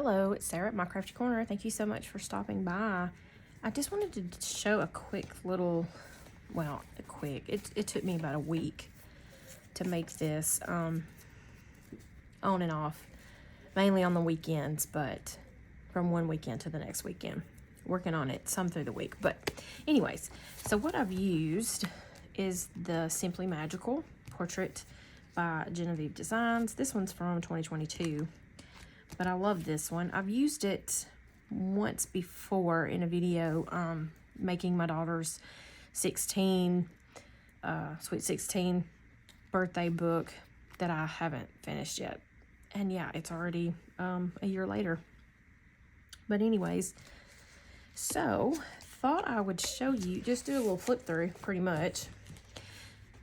Hello, it's Sarah at My Crafty Corner. Thank you so much for stopping by. I just wanted to show a quick little, well, it took me about a week to make this, on and off, mainly on the weekends, but from one weekend to the next weekend. Working on it some through the week. But anyways, so what I've used is the Simply Magical Portrait by Jenofeve Designs. This one's from 2022. But I love this one. I've used it once before in a video making my daughter's Sweet 16 birthday book that I haven't finished yet. And yeah, it's already a year later. But anyways, so thought I would show you, just do a little flip through pretty much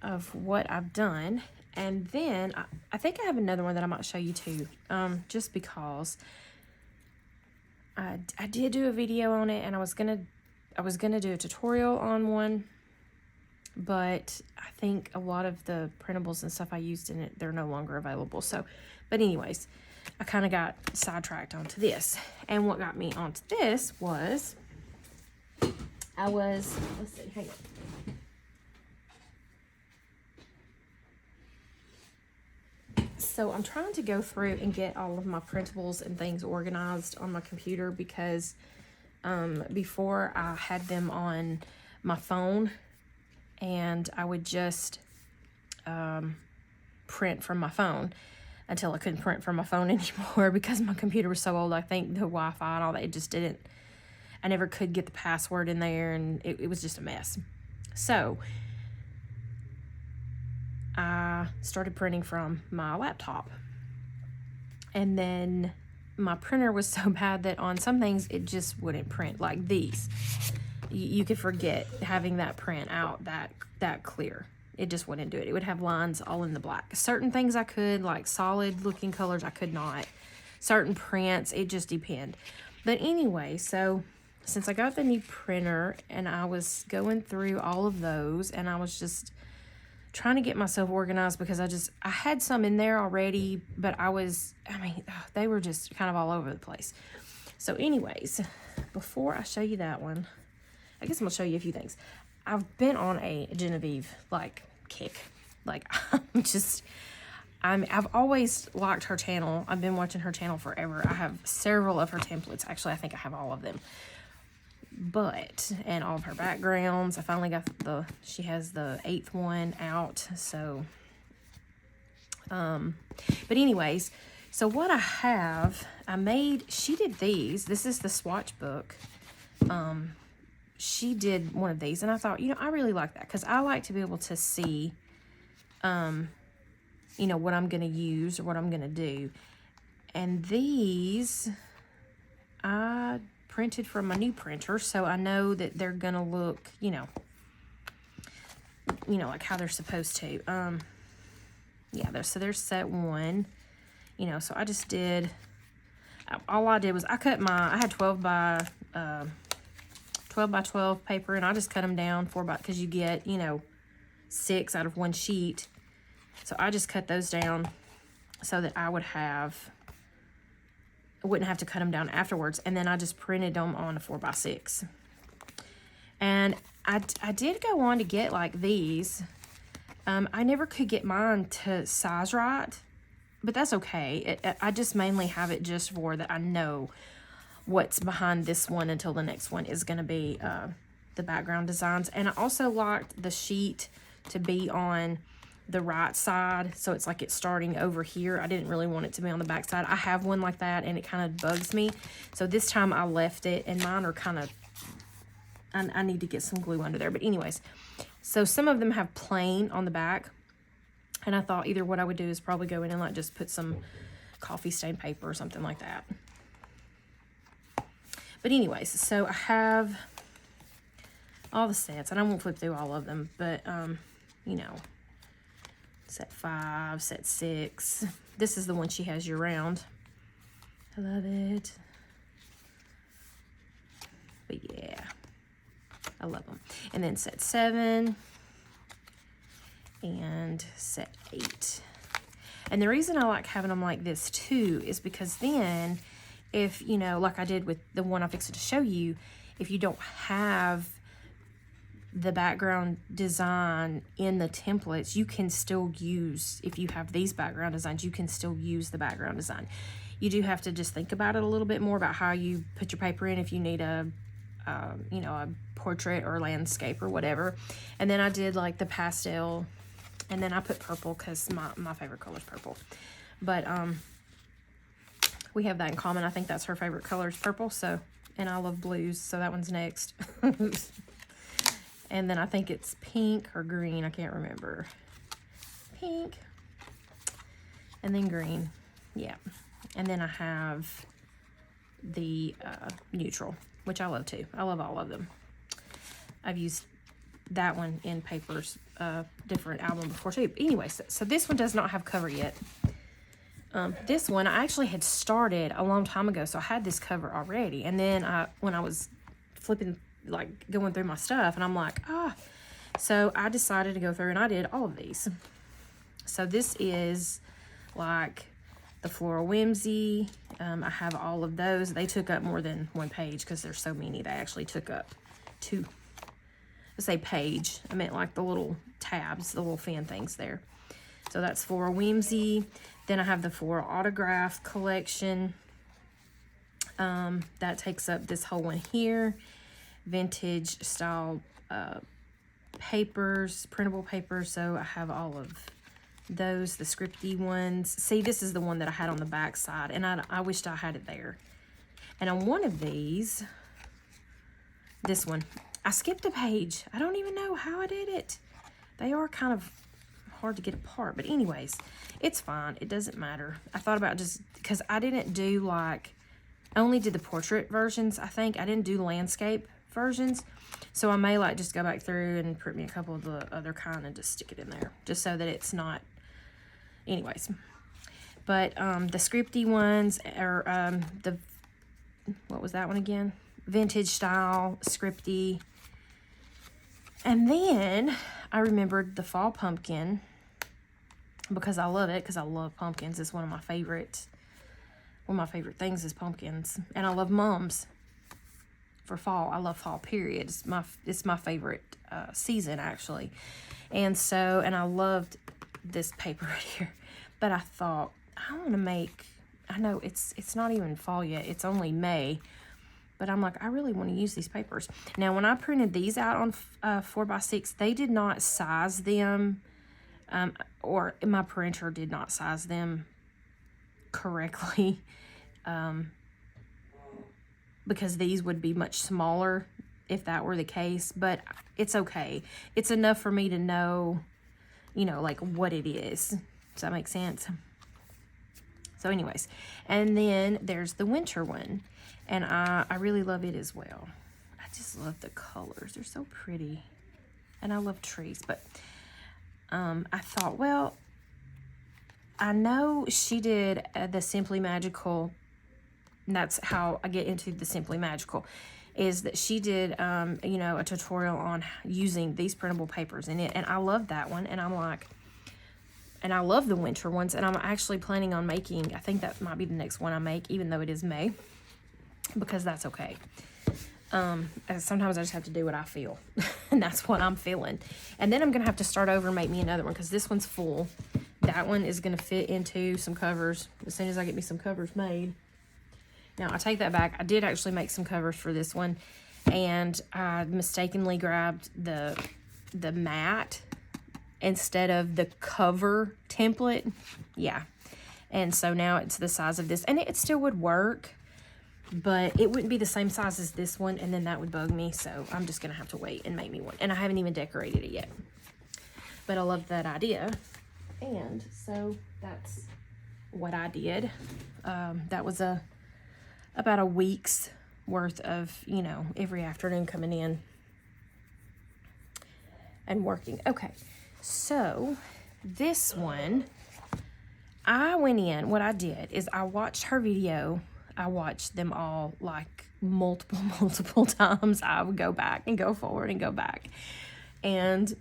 of what I've done. And then I think I have another one that I might show you too, just because I did do a video on it, and I was gonna do a tutorial on one, but I think a lot of the printables and stuff I used in it, they're no longer available. So, but anyways, I kind of got sidetracked onto this, and what got me onto this was let's see, hang on. So I'm trying to go through and get all of my printables and things organized on my computer, because before I had them on my phone, and I would just print from my phone until I couldn't print from my phone anymore because my computer was so old. I think the Wi-Fi and all that, it just didn't, I never could get the password in there, and it was just a mess. So I started printing from my laptop, and then my printer was so bad that on some things it just wouldn't print. Like these, you could forget having that print out that clear. It just wouldn't do it. It would have lines all in the black. Certain things I could, like solid looking colors, I could not. Certain prints, it just depended. But anyway, so since I got the new printer and I was going through all of those, and I was just trying to get myself organized, because I had some in there already, but they were just kind of all over the place. So anyways, before I show you that one, I guess I'm gonna show you a few things. I've been on a Jenofeve kick. I've always liked her channel. I've been watching her channel forever. I have several of her templates. Actually, I think I have all of them. And all of her backgrounds. I finally got she has the 8th one out, so but anyways, so what she did these. This is the Swatch book. She did one of these, and I thought, I really like that, because I like to be able to see what I'm gonna use or what I'm gonna do. And these I printed from my new printer, so I know that they're gonna look, like how they're supposed to. Yeah, there's set 1, so I just did, all I did was I had 12 by 12 paper, and I just cut them down 4 by, because you get, 6 out of 1 sheet. So I just cut those down so that I wouldn't have to cut them down afterwards, and then I just printed them on a 4 by 6. And I did go on to get like these. I never could get mine to size right, but that's okay. I just mainly have it just for that I know what's behind this one until the next one is going to be the background designs. And I also liked the sheet to be on the right side, so it's like it's starting over here. I didn't really want it to be on the back side. I have one like that, and it kind of bugs me, so this time I left it, and mine are kind of, I need to get some glue under there. But anyways, so some of them have plain on the back, and I thought either what I would do is probably go in and just put some coffee stain paper or something like that. But anyways, so I have all the sets, and I won't flip through all of them, but set 5, set 6. This is the one she has year round. I love it. But yeah, I love them. And then set 7 and set 8. And the reason I like having them like this too is because then if, you know, like I did with the one I'm fixing to show you, if you don't have the background design in the templates, you can still use, if you have these background designs, you can still use the background design. You do have to just think about it a little bit more about how you put your paper in if you need a, you know, a portrait or landscape or whatever. And then I did like the pastel, and then I put purple because my favorite color is purple. But we have that in common. I think that's her favorite color is purple. So, and I love blues, so that one's next. And then I think it's pink or green. I can't remember. Pink. And then green. Yeah. And then I have the neutral, which I love too. I love all of them. I've used that one in Paper's different album before too. Anyway, so this one does not have cover yet. This one I actually had started a long time ago, so I had this cover already. And then when I was flipping, like going through my stuff, and I'm like, so I decided to go through and I did all of these. So this is like the Floral Whimsy. I have all of those. They took up more than one page because there's so many. They actually took up two. I say page. I meant like the little tabs, the little fan things there. So that's Floral Whimsy. Then I have the Floral Autograph collection. That takes up this whole one here. Vintage style papers, printable papers. So I have all of those, the scripty ones. See, this is the one that I had on the back side, and I wished I had it there. And on one of these, this one, I skipped a page. I don't even know how I did it. They are kind of hard to get apart, but anyways, it's fine. It doesn't matter. I thought about just, because I didn't do like, I only did the portrait versions, I think. I didn't do landscape versions. So I may like just go back through and print me a couple of the other kind and just stick it in there, just so that it's not, anyways. But the scripty ones are the, what was that one again? Vintage style, scripty. And then I remembered the fall pumpkin because I love it, because I love pumpkins. It's one of my favorite things is pumpkins. And I love mums for fall. I love fall, period. It's my favorite season, actually. And so, and I loved this paper right here. But I thought, I want to make, I know it's not even fall yet. It's only May. But I'm like, I really want to use these papers. Now, when I printed these out on 4x6, they did not size them, or my printer did not size them correctly, because these would be much smaller if that were the case. But it's okay. It's enough for me to know, you know, like what it is. Does that make sense? So anyways, and then there's the winter one. And I really love it as well. I just love the colors. They're so pretty. And I love trees. But I thought, well, I know she did the Simply Magical. And that's how I get into the Simply Magical. Is that she did, you know, a tutorial on using these printable papers in it. And I love that one. And I'm like, and I love the winter ones. And I'm actually planning on making, I think that might be the next one I make, even though it is May. Because that's okay. Sometimes I just have to do what I feel. And that's what I'm feeling. And then I'm going to have to start over and make me another one, because this one's full. That one is going to fit into some covers as soon as I get me some covers made. Now, I take that back. I did actually make some covers for this one. And I mistakenly grabbed the mat instead of the cover template. Yeah. And so now it's the size of this. And it still would work, but it wouldn't be the same size as this one, and then that would bug me. So I'm just going to have to wait and make me one. And I haven't even decorated it yet. But I love that idea. And so that's what I did. That was about a week's worth of, you know, every afternoon coming in and working. Okay, so this one, I went in, what I did is I watched her video. I watched them all like multiple times. I would go back and go forward and go back. And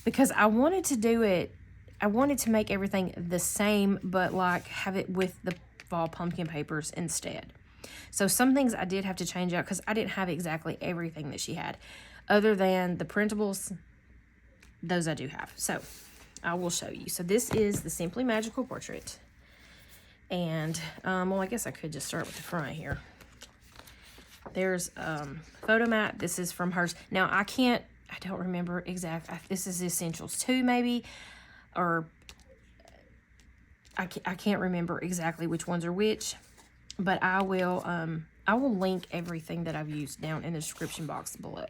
because I wanted to do it, I wanted to make everything the same, but like have it with fall pumpkin papers instead. So some things I did have to change out because I didn't have exactly everything that she had. Other than the printables, those I do have. So I will show you. So this is the Simply Magical portrait. And, well, I guess I could just start with the front here. There's photo mat. This is from hers. Now, I don't remember exactly. This is Essentials 2, maybe. Or I can't remember exactly which ones are which. But I will link everything that I've used down in the description box below.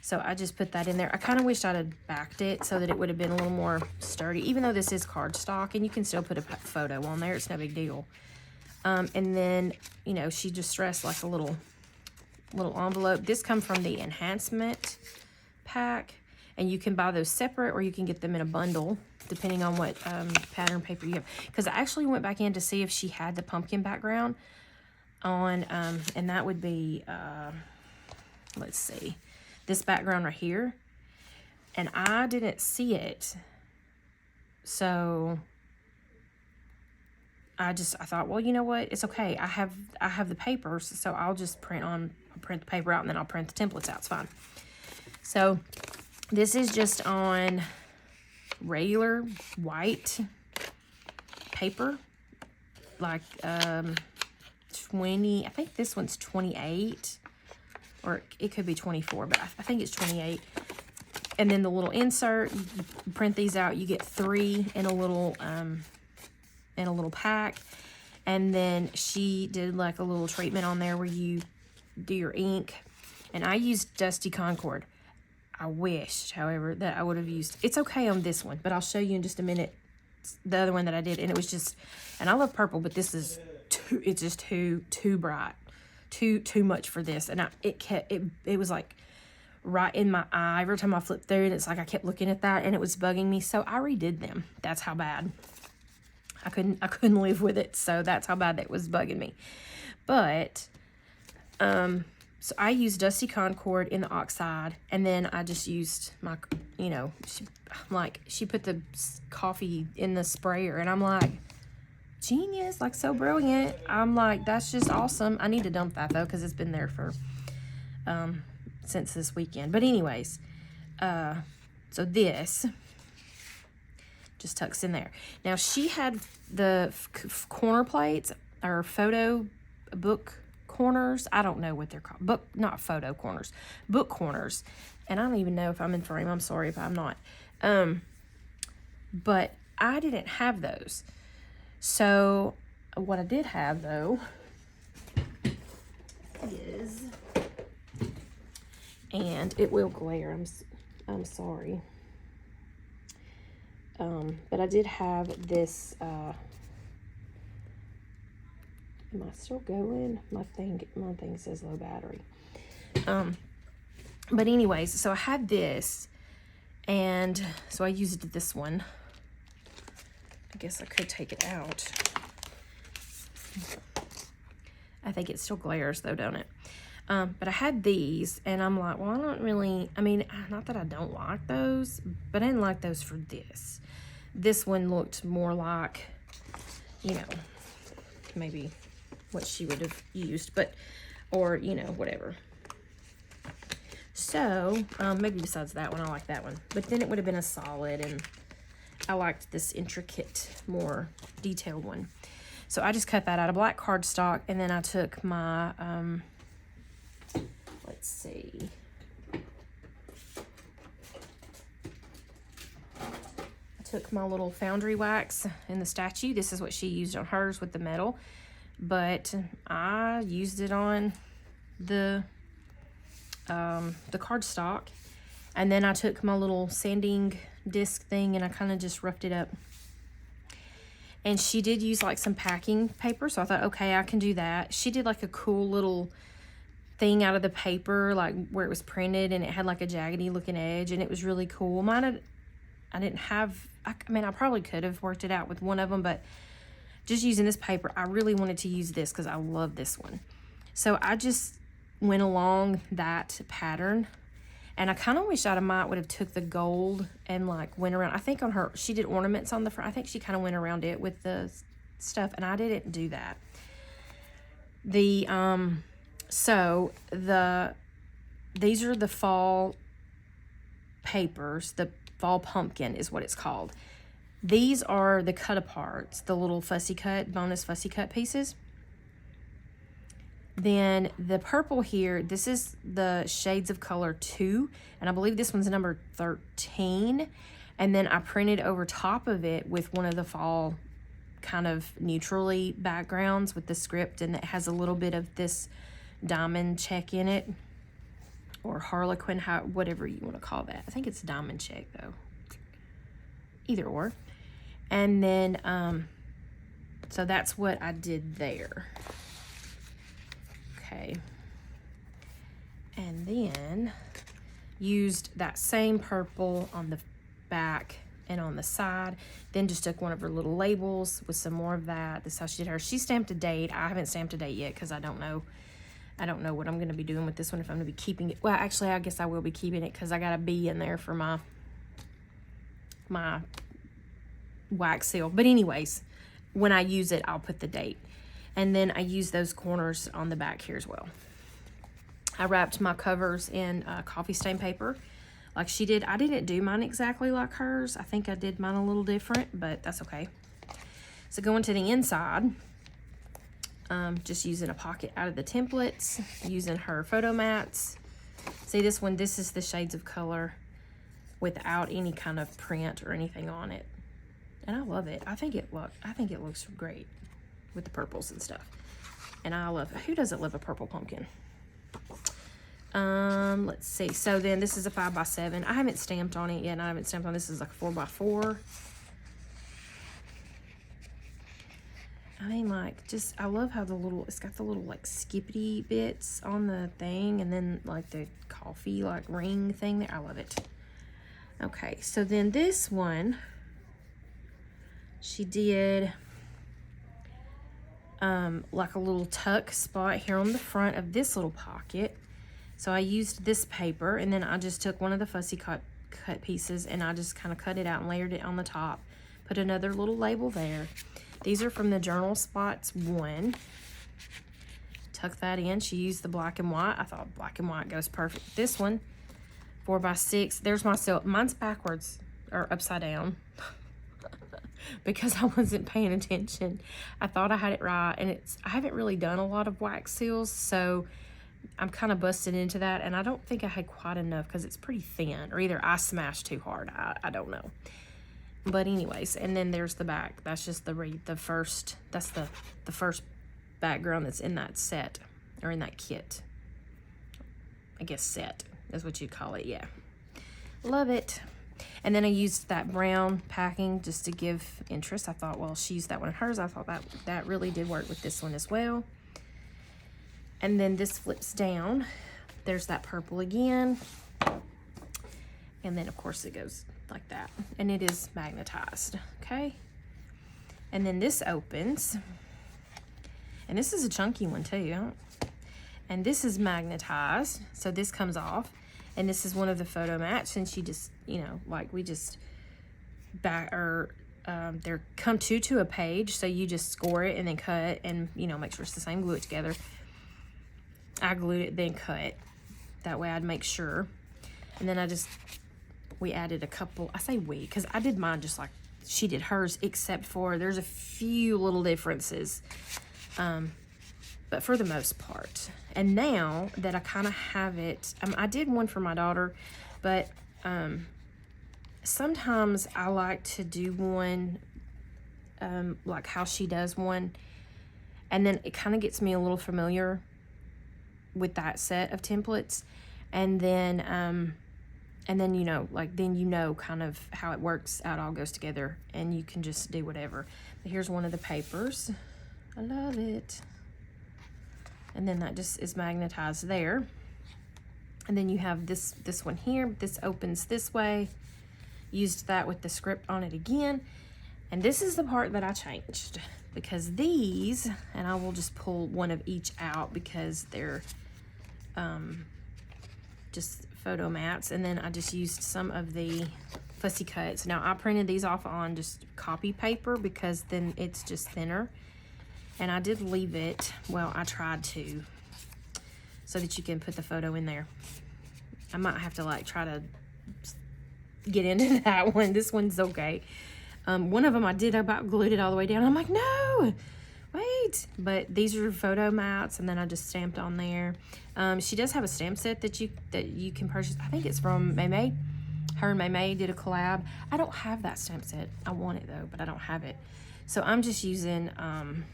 So I just put that in there. I kind of wished I'd have backed it so that it would have been a little more sturdy, even though this is cardstock, and you can still put a photo on there. It's no big deal. And then, you know, she distressed like a little envelope. This comes from the enhancement pack, and you can buy those separate or you can get them in a bundle, depending on what pattern paper you have. Because I actually went back in to see if she had the pumpkin background on, and that would be, let's see, this background right here, and I didn't see it. So I thought, well, you know what, it's okay, I have the papers, so I'll just print the paper out, and then I'll print the templates out. It's fine. So this is just on regular white paper, like 20, I think this one's 28, or it could be 24, but I think it's 28. And then the little insert, you print these out, you get 3 in a little pack. And then she did like a little treatment on there where you do your ink, and I used Dusty Concord. I wished, however, that I would have used, it's okay on this one, but I'll show you in just a minute the other one that I did, and it was just, and I love purple, but this is it's just too bright, too much for this, and it was like right in my eye every time I flipped through, and it's like I kept looking at that, and it was bugging me, so I redid them. That's how bad. I couldn't live with it, so that's how bad that was bugging me. But so I used Dusty Concord in the oxide, and then I just used my, you know, she put the coffee in the sprayer, and I'm like, genius, like so brilliant. I'm like, that's just awesome. I need to dump that though, because it's been there for since this weekend. But anyways, so this just tucks in there. Now she had the corner plates, or photo book corners. I don't know what they're called. Not photo corners, book corners. And I don't even know if I'm in frame. I'm sorry if I'm not. But I didn't have those. So what I did have though is, and it will glare, I'm sorry. But I did have this, am I still going? My thing says low battery. But anyways, so I had this, and so I used this one. I guess I could take it out. I think it still glares though, don't it? But I had these, and I'm like, well, I don't really, I mean, not that I don't like those, but I didn't like those for this. This one looked more like, you know, maybe what she would have used, but, or, you know, whatever. So, maybe besides that one, I like that one. But then it would have been a solid, and I liked this intricate, more detailed one. So I just cut that out of black cardstock, and then I took my, let's see. I took my little foundry wax in the statue. This is what she used on hers with the metal, but I used it on the cardstock. And then I took my little sanding disc thing, and I kind of just roughed it up. And she did use like some packing paper, so I thought, okay, I can do that. She did like a cool little thing out of the paper, like where it was printed, and it had like a jaggedy looking edge, and it was really cool. Mine, I didn't have, I mean, I probably could have worked it out with one of them, but just using this paper, I really wanted to use this because I love this one. So I just went along that pattern, and I kind of wish I might would have took the gold and like went around. I think on her, she did ornaments on the front. I think she kind of went around it with the stuff, and I didn't do that. The so these are the fall papers. The fall pumpkin is what it's called. These are the cut aparts, the little fussy cut, bonus fussy cut pieces. Then the purple here, this is the Shades of Color 2, and I believe this one's number 13. And then I printed over top of it with one of the fall kind of neutrally backgrounds with the script, and it has a little bit of this diamond check in it, or harlequin, whatever you want to call that. I think it's diamond check though. Either or. And then, so that's what I did there. Okay. And then used that same purple on the back and on the side. Then just took one of her little labels with some more of that. This is how she did her. She stamped a date. I haven't stamped a date yet because I don't know what I'm going to be doing with this one, if I'm going to be keeping it. Well, actually, I guess I will be keeping it because I got a bee in there for my wax seal. But anyways, when I use it, I'll put the date. And then I use those corners on the back here as well. I wrapped my covers in coffee stain paper like she did. I didn't do mine exactly like hers. I think I did mine a little different, but that's okay. So going to the inside, just using a pocket out of the templates, using her photo mats. See this one, this is the Shades of Color without any kind of print or anything on it. And I love it. I think it looks great with the purples and stuff. And I love, who doesn't love a purple pumpkin? Let's see. So then this is a 5x7. I haven't stamped on it yet. I haven't stamped on this. Is like a 4x4. I mean, like, just, I love how it's got the little like skippity bits on the thing, and then like the coffee like ring thing there. I love it. Okay, so then this one, she did like a little tuck spot here on the front of this little pocket. So I used this paper, and then I just took one of the fussy cut pieces, and I just kind of cut it out and layered it on the top. Put another little label there. These are from the Journal Spots 1. Tuck that in. She used the black and white. I thought black and white goes perfect. This one, 4x6. There's my silk. Mine's backwards, or upside down. Because I wasn't paying attention. I thought I had it right, and I haven't really done a lot of wax seals, so I'm kind of busted into that, and I don't think I had quite enough because it's pretty thin, or either I smashed too hard. I don't know. But anyways, and then there's the back. That's just the first, that's the first background that's in that set, or in that kit. I guess set is what you'd call it, yeah. Love it. And then I used that brown packing just to give interest. I thought, well, she used that one in hers. I thought that really did work with this one as well. And then this flips down. There's that purple again. And then, of course, it goes like that. And it is magnetized, okay? And then this opens. And this is a chunky one, too. And this is magnetized. So this comes off. And this is one of the photo mats, and she just, you know, like we just they're come to a page, so you just score it and then cut and, you know, make sure it's the same, glue it together. I glued it, then cut. That way I'd make sure. And then we added a couple, I say we, because I did mine just like she did hers, except for there's a few little differences. But for the most part. And now that I kind of have it, I did one for my daughter, but sometimes I like to do one like how she does one, and then it kind of gets me a little familiar with that set of templates, and then you know, like then you know kind of how it works, how it all goes together, and you can just do whatever. But here's one of the papers. I love it. And then that just is magnetized there. And then you have this one here. This opens this way. Used that with the script on it again. And this is the part that I changed, because these, and I will just pull one of each out because they're just photo mats, and then I just used some of the fussy cuts. Now I printed these off on just copy paper because then it's just thinner, and I did leave it, well, I tried to, so that you can put the photo in there. I might have to like try to get into that one. This one's okay. One of them I did about glued it all the way down. I'm like, no, wait. But these are photo mats, and then I just stamped on there. She does have a stamp set that you can purchase. I think it's from May. Her and May did a collab. I don't have that stamp set. I want it though, but I don't have it. So I'm just using, I'm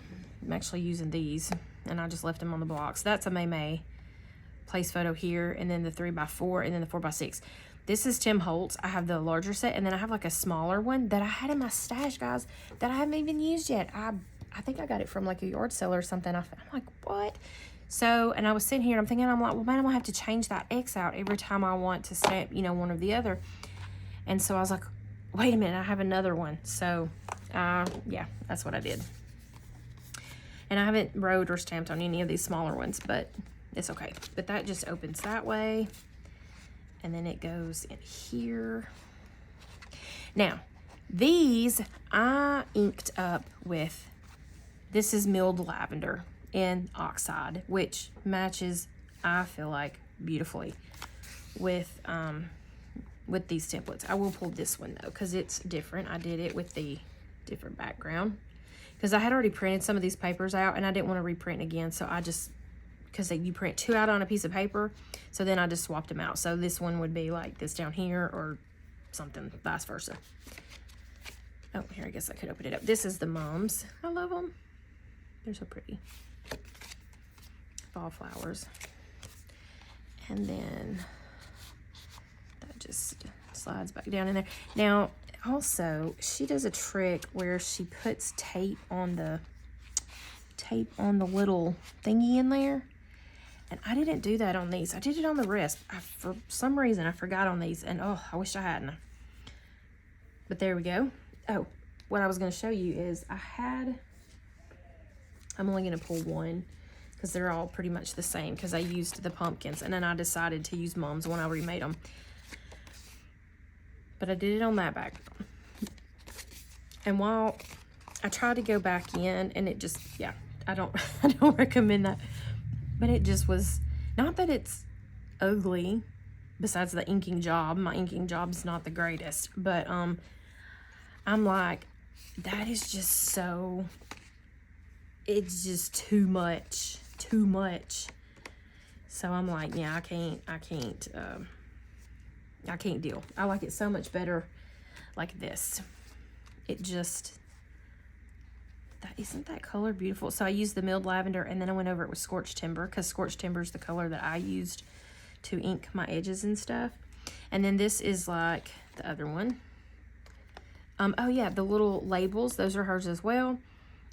actually using these, and I just left them on the blocks. That's a May place photo here, and then the 3x4, and then the 4x6. This is Tim Holtz. I have the larger set, and then I have like a smaller one that I had in my stash, guys, that I haven't even used yet. I think I got it from like a yard sale or something. I'm like, what? So, and I was sitting here and I'm thinking, I'm like, well, man, I'm gonna have to change that X out every time I want to stamp, you know, one or the other. And so I was like, wait a minute, I have another one. So, yeah, that's what I did. And I haven't wrote or stamped on any of these smaller ones, but it's okay. But that just opens that way. And then it goes in here. Now, these I inked up with, this is milled lavender in oxide, which matches, I feel like, beautifully with these templates. I will pull this one though, because it's different. I did it with the different background because I had already printed some of these papers out, and I didn't want to reprint again. So I just, because you print 2 out on a piece of paper, so then I just swapped them out. So this one would be like this down here, or something, vice versa. Oh, here, I guess I could open it up. This is the mums. I love them. They're so pretty. Fall flowers. And then that just slides back down in there. Now, also, she does a trick where she puts tape on the little thingy in there. And I didn't do that on these. I did it on the rest. For some reason, I forgot on these. And, oh, I wish I hadn't. But there we go. Oh, what I was going to show you is I'm only going to pull one because they're all pretty much the same because I used the pumpkins. And then I decided to use mums when I remade them. But I did it on that background. And while I tried to go back in, and it just, yeah, I don't recommend that. But it just was, not that it's ugly, besides the inking job. My inking job's not the greatest. But I'm like, that is just so, it's just too much. So I'm like, yeah, I can't deal. I like it so much better like this. It just, isn't that color beautiful? So I used the milled lavender, and then I went over it with Scorched Timber, because Scorched Timber is the color that I used to ink my edges and stuff. And then this is like the other one. Oh yeah, the little labels, those are hers as well.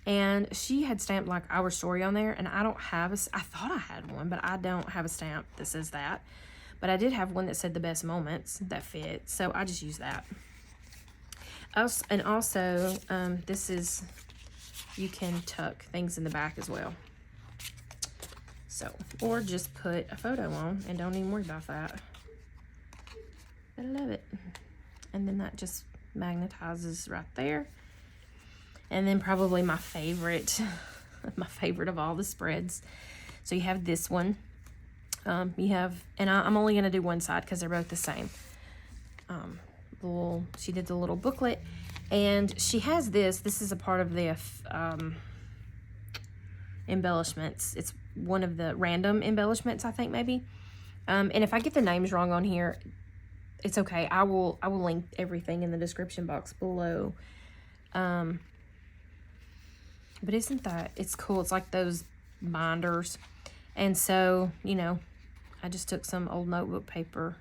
And she had stamped like Our Story on there, and I don't have I thought I had one, but I don't have a stamp that says that. But I did have one that said the best moments that fit, so I just used that. And also, this is, you can tuck things in the back as well. So, or just put a photo on and don't even worry about that. I love it. And then that just magnetizes right there. And then probably my favorite of all the spreads. So you have this one. You have, and I'm only going to do one side because they're both the same. She did the little booklet, and she has this is a part of the embellishments. It's one of the random embellishments, I think, maybe. And if I get the names wrong on here, it's okay. I will link everything in the description box below. But isn't that, it's cool. It's like those binders. And so, you know, I just took some old notebook paper.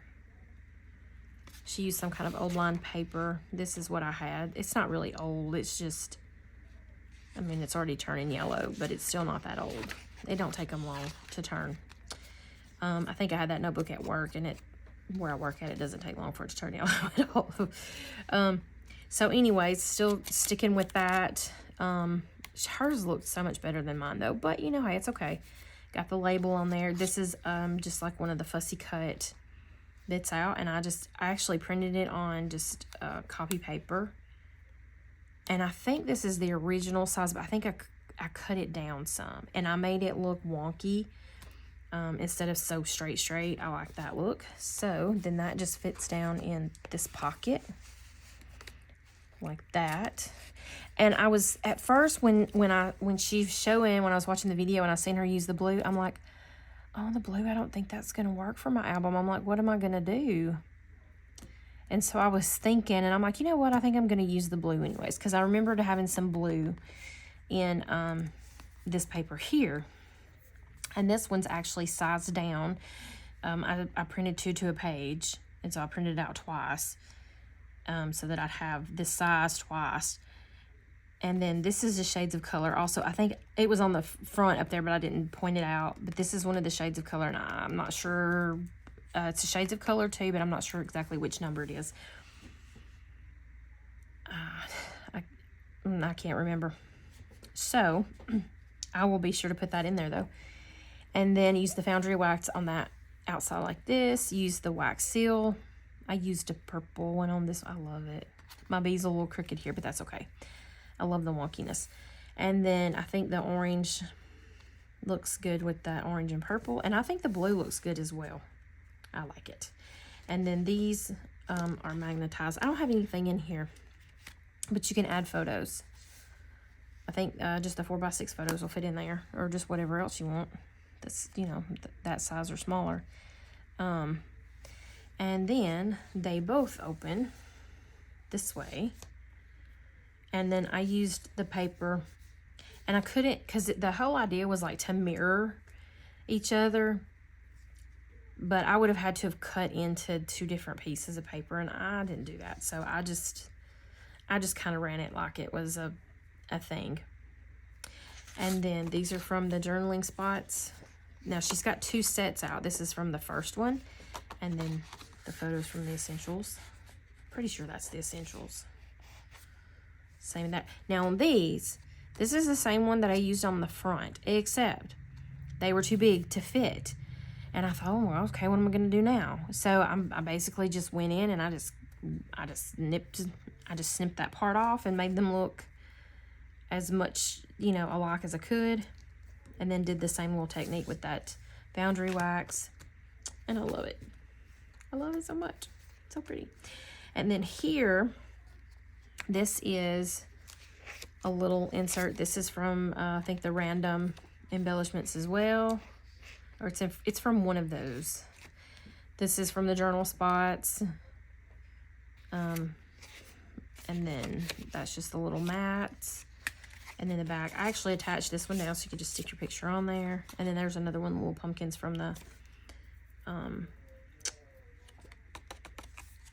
She used some kind of old lined paper. This is what I had. It's not really old. It's just, I mean, it's already turning yellow, but it's still not that old. They don't take them long to turn. I think I had that notebook at work, and where I work at, it doesn't take long for it to turn yellow at all. So anyways, still sticking with that. Hers looked so much better than mine though, but you know, hey, it's okay. Got the label on there. This is just like one of the fussy cut bits out, and I actually printed it on just copy paper. And I think this is the original size, but I think I cut it down some, and I made it look wonky instead of so straight. I like that look. So then that just fits down in this pocket like that. And I was at first when she's showing, when I was watching the video and I seen her use the blue, I'm like, oh, the blue, I don't think that's gonna work for my album. I'm like, what am I gonna do? And so I was thinking, and I'm like, you know what? I think I'm gonna use the blue anyways, because I remembered having some blue in this paper here. And this one's actually sized down. I printed 2 to a page, and so I printed it out twice so that I'd have this size twice. And then this is the shades of color. Also, I think it was on the front up there, but I didn't point it out. But this is one of the shades of color, and I'm not sure. It's a shades of color too, but I'm not sure exactly which number it is. I can't remember. So I will be sure to put that in there though. And then use the foundry wax on that outside like this. Use the wax seal. I used a purple one on this. I love it. My bee's a little crooked here, but that's okay. I love the wonkiness. And then I think the orange looks good with that orange and purple. And I think the blue looks good as well. I like it. And then these are magnetized. I don't have anything in here, but you can add photos. I think just the 4x6 photos will fit in there, or just whatever else you want. That's, you know, that size or smaller. And then they both open this way. And then I used the paper, and I couldn't, because the whole idea was like to mirror each other, but I would have had to have cut into 2 different pieces of paper, and I didn't do that. So I just kind of ran it like it was a thing. And then these are from the journaling spots. Now she's got 2 sets out. This is from the first one, and then the photos from the essentials. Pretty sure that's the essentials. Same that. Now on these, this is the same one that I used on the front, except they were too big to fit. And I thought, oh, well, okay, what am I gonna do now? So I basically just went in and I just snipped that part off and made them look as much, you know, alike as I could. And then did the same little technique with that foundry wax. And I love it. I love it so much. So pretty. And then here, this is a little insert. This is from, I think, the Random Embellishments as well. Or it's from one of those. This is from the journal spots. And then that's just the little mats. And then the back, I actually attached this one down so you could just stick your picture on there. And then there's another one, the little pumpkins from the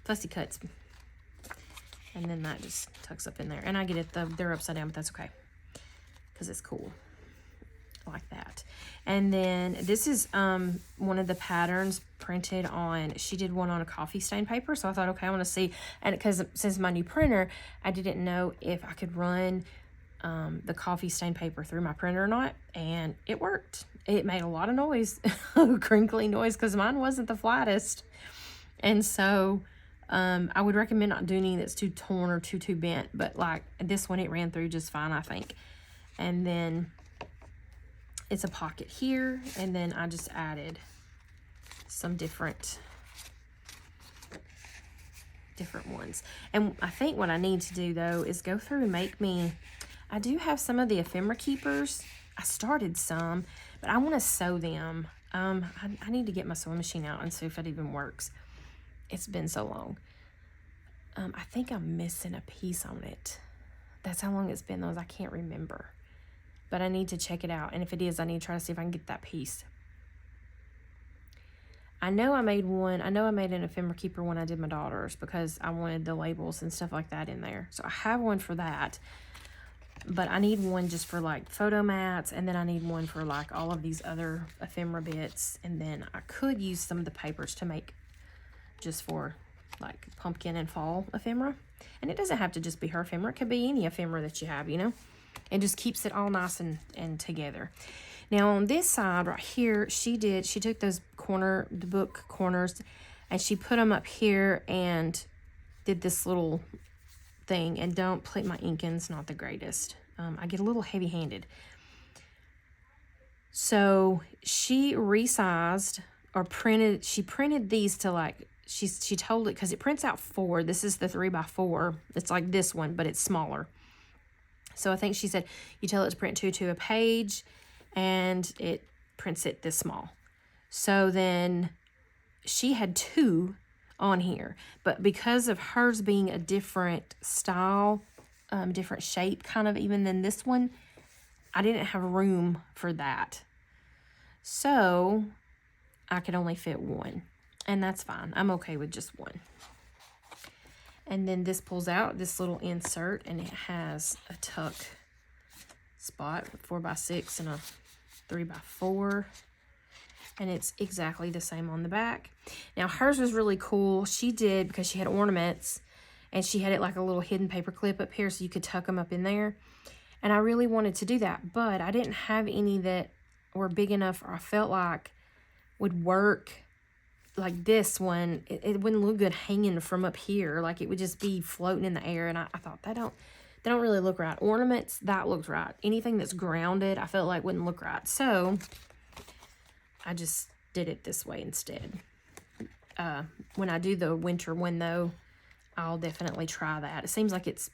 Fussy Cuts. And then that just tucks up in there. And I get it, they're upside down, but that's okay, because it's cool. Like that. And then this is one of the patterns printed on, she did one on a coffee stain paper, so I thought, okay, I want to see, and because since my new printer, I didn't know if I could run the coffee stain paper through my printer or not, and it worked. It made a lot of noise, crinkly noise, because mine wasn't the flattest. And so I would recommend not doing any that's too torn or too bent, but like this one, it ran through just fine, I think. And then it's a pocket here, and then I just added some different ones. And I think what I need to do though is go through and make me, I do have some of the ephemera keepers. I started some, but I want to sew them. I need to get my sewing machine out and see if it even works. It's been so long. I think I'm missing a piece on it. That's how long it's been, though, I can't remember. But I need to check it out, and if it is, I need to try to see if I can get that piece. I know I made one. I know I made an ephemera keeper when I did my daughter's, because I wanted the labels and stuff like that in there. So I have one for that, but I need one just for like photo mats, and then I need one for like all of these other ephemera bits, and then I could use some of the papers to make just for like pumpkin and fall ephemera. And it doesn't have to just be her ephemera. It could be any ephemera that you have, you know. It just keeps it all nice and together. Now on this side right here, she took those the book corners, And she put them up here and did this little thing. And don't put my ink in, it's not the greatest. I get a little heavy-handed. So she resized or printed, she printed these to like, she told it, because it prints out 4. This is the 3x4. It's like this one, but it's smaller. So I think she said you tell it to print 2 to a page, and it prints it this small. So then she had 2 on here, but because of hers being a different style, different shape kind of even than this one, I didn't have room for that. So I could only fit 1, and that's fine. I'm okay with just 1. And then this pulls out this little insert, and it has a tuck spot, 4x6 and a 3x4. And it's exactly the same on the back. Now hers was really cool. She did, because she had ornaments, and she had it like a little hidden paper clip up here so you could tuck them up in there. And I really wanted to do that, but I didn't have any that were big enough, or I felt like would work. Like this one, it wouldn't look good hanging from up here. Like it would just be floating in the air. And I thought they don't really look right. Ornaments, that looks right. Anything that's grounded, I felt like wouldn't look right. So I just did it this way instead. When I do the winter one though, I'll definitely try that. It seems like it's,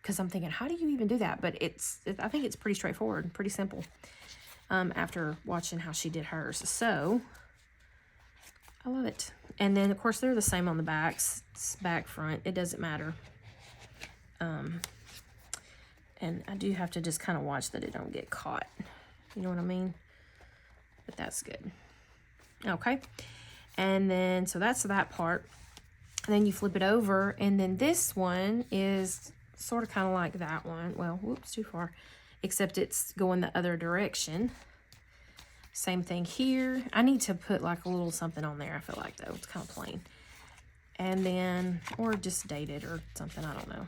because I'm thinking, how do you even do that? But I think it's pretty straightforward, pretty simple. After watching how she did hers. So I love it. And then of course they're the same on the backs, back, front, it doesn't matter. And I do have to just kind of watch that it don't get caught. You know what I mean? But that's good. Okay. And then, so that's that part. And then you flip it over, and then this one is sort of kind of like that one. Well, whoops, too far. Except it's going the other direction. Same thing here. I need to put like a little something on there, I feel like, though. It's kind of plain. And then, or just dated or something, I don't know.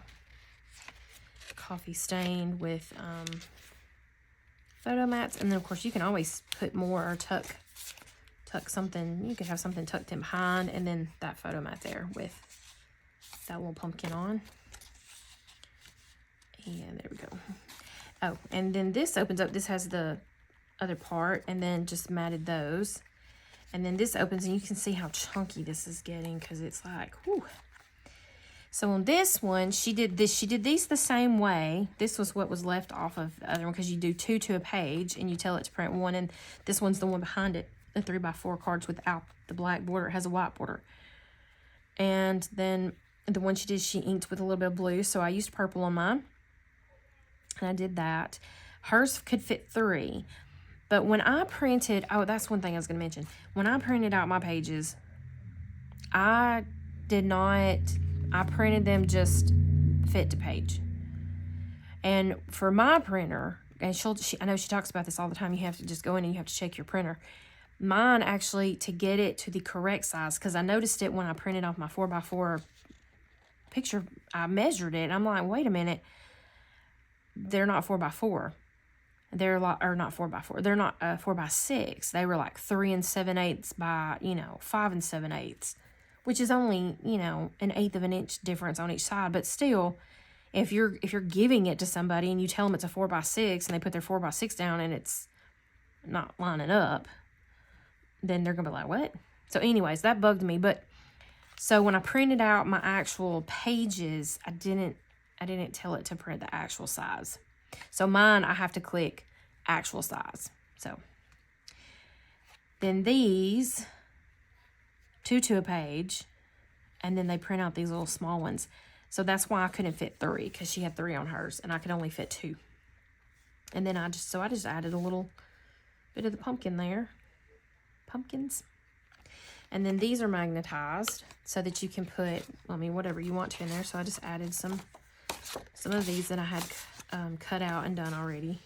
Coffee stained with photo mats. And then, of course, you can always put more or tuck something. You could have something tucked in behind, and then that photo mat there with that little pumpkin on. And there we go. Oh, and then this opens up. This has the other part, and then just matted those. And then this opens, and you can see how chunky this is getting, because it's like, whew. So on this one, she did these the same way. This was what was left off of the other one, because you do 2 to a page, and you tell it to print 1, and this one's the one behind it, the 3x4 cards without the black border. It has a white border. And then the one she did, she inked with a little bit of blue, so I used purple on mine. And I did that. Hers could fit 3. But when I printed, oh, that's one thing I was going to mention. When I printed out my pages, I printed them just fit to page. And for my printer, and I know she talks about this all the time, you have to just go in and you have to check your printer. Mine actually, to get it to the correct size, because I noticed it when I printed off my 4x4 picture, I measured it, and I'm like, wait a minute. They're not 4x4. They're a lot, or not 4x4. They're not 4x6. They were like 3 7/8 by 5 7/8, which is only an 1/8 of an inch difference on each side. But still, if you're giving it to somebody and you tell them it's a 4x6 and they put their 4x6 down and it's not lining up, then they're gonna be like, what? So, anyways, that bugged me. But so when I printed out my actual pages, I didn't tell it to print the actual size. So mine, I have to click actual size. So then these 2 to a page, and then they print out these little small ones. So that's why I couldn't fit 3, because she had 3 on hers, and I could only fit 2. And then I just added a little bit of the pumpkin there. Pumpkins. And then these are magnetized so that you can put, whatever you want to in there. So I just added some of these that I had cut out and done already.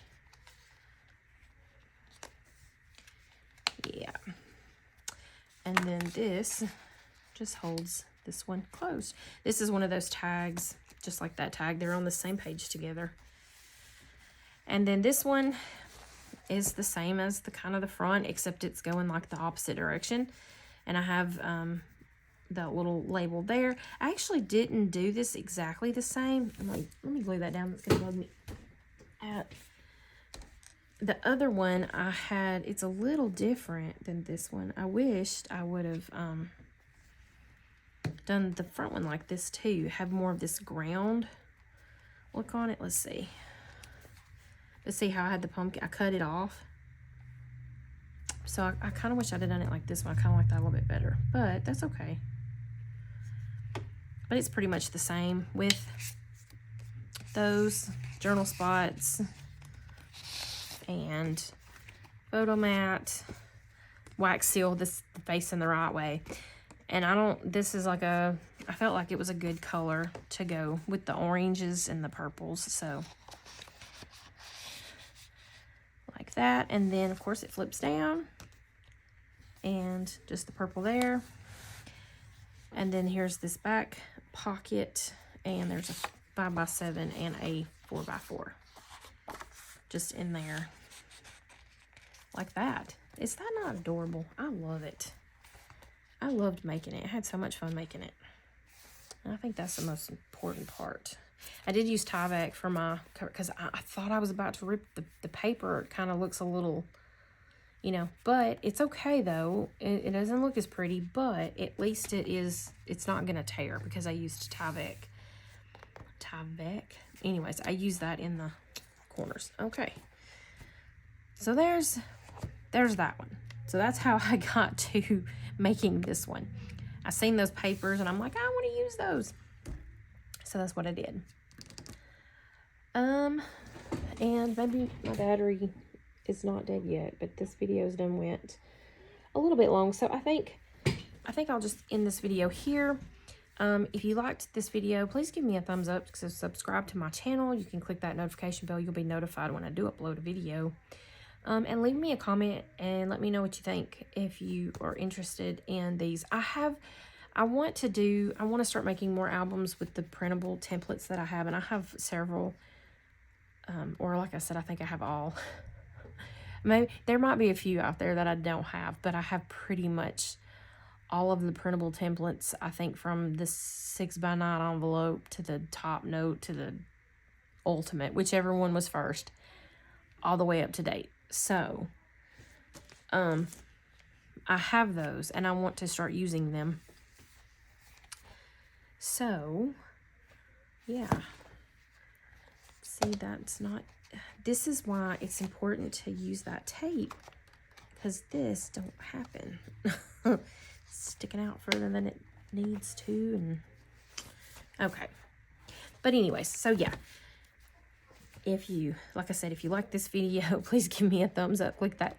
Yeah. And then this just holds this one closed. This is one of those tags, just like that tag. They're on the same page together. And then this one is the same as the front, except it's going like the opposite direction. And I have the little label there. I actually didn't do this exactly the same. Let me glue that down. That's gonna bug me. The other one I had, it's a little different than this one. I wished I would have done the front one like this too. Have more of this ground look on it. Let's see. Let's see how I had the pumpkin. I cut it off. So I kind of wish I'd have done it like this one. I kind of like that a little bit better, but that's okay. But it's pretty much the same with those journal spots and photo mat, wax seal this facing the right way. And this is like I felt like it was a good color to go with the oranges and the purples. So like that. And then of course it flips down and just the purple there. And then here's this back pocket, and there's a 5x7 and a 4x4 just in there like that. Is that not adorable? I love it. I loved making it. I had so much fun making it. And I think that's the most important part. I did use Tyvek for my cover because I thought I was about to rip the paper. It kind of looks a little, you know, but it's okay though. It doesn't look as pretty, but at least it's not going to tear because I used Tyvek. Anyways, I use that in the corners. Okay. So there's that one. So that's how I got to making this one. I seen those papers and I'm like, I want to use those. So that's what I did. And maybe my battery is not dead yet, but this video's done went a little bit long. So I think I'll just end this video here. If you liked this video, please give me a thumbs up, subscribe to my channel. You can click that notification bell. You'll be notified when I do upload a video. And leave me a comment and let me know what you think if you are interested in these. I want to start making more albums with the printable templates that I have, and I have several, or like I said, I think I have all. Maybe there might be a few out there that I don't have, but I have pretty much all of the printable templates, I think, from the 6x9 envelope to the top note to the ultimate, whichever one was first, all the way up to date. So, I have those and I want to start using them. So, yeah. See, this is why it's important to use that tape, because this don't happen. Sticking out further than it needs to, and okay. But anyways, so yeah. If you, like I said, if you like this video, please give me a thumbs up. Click that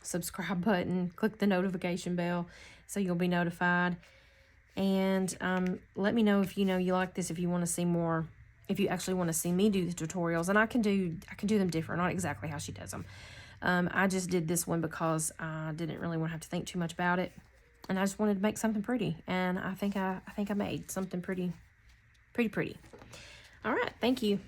subscribe button. Click the notification bell so you'll be notified. And let me know if you like this, if you want to see more, if you actually want to see me do the tutorials. And I can do them different, not exactly how she does them. I just did this one because I didn't really want to have to think too much about it. And I just wanted to make something pretty. And I think I made something pretty. All right, thank you.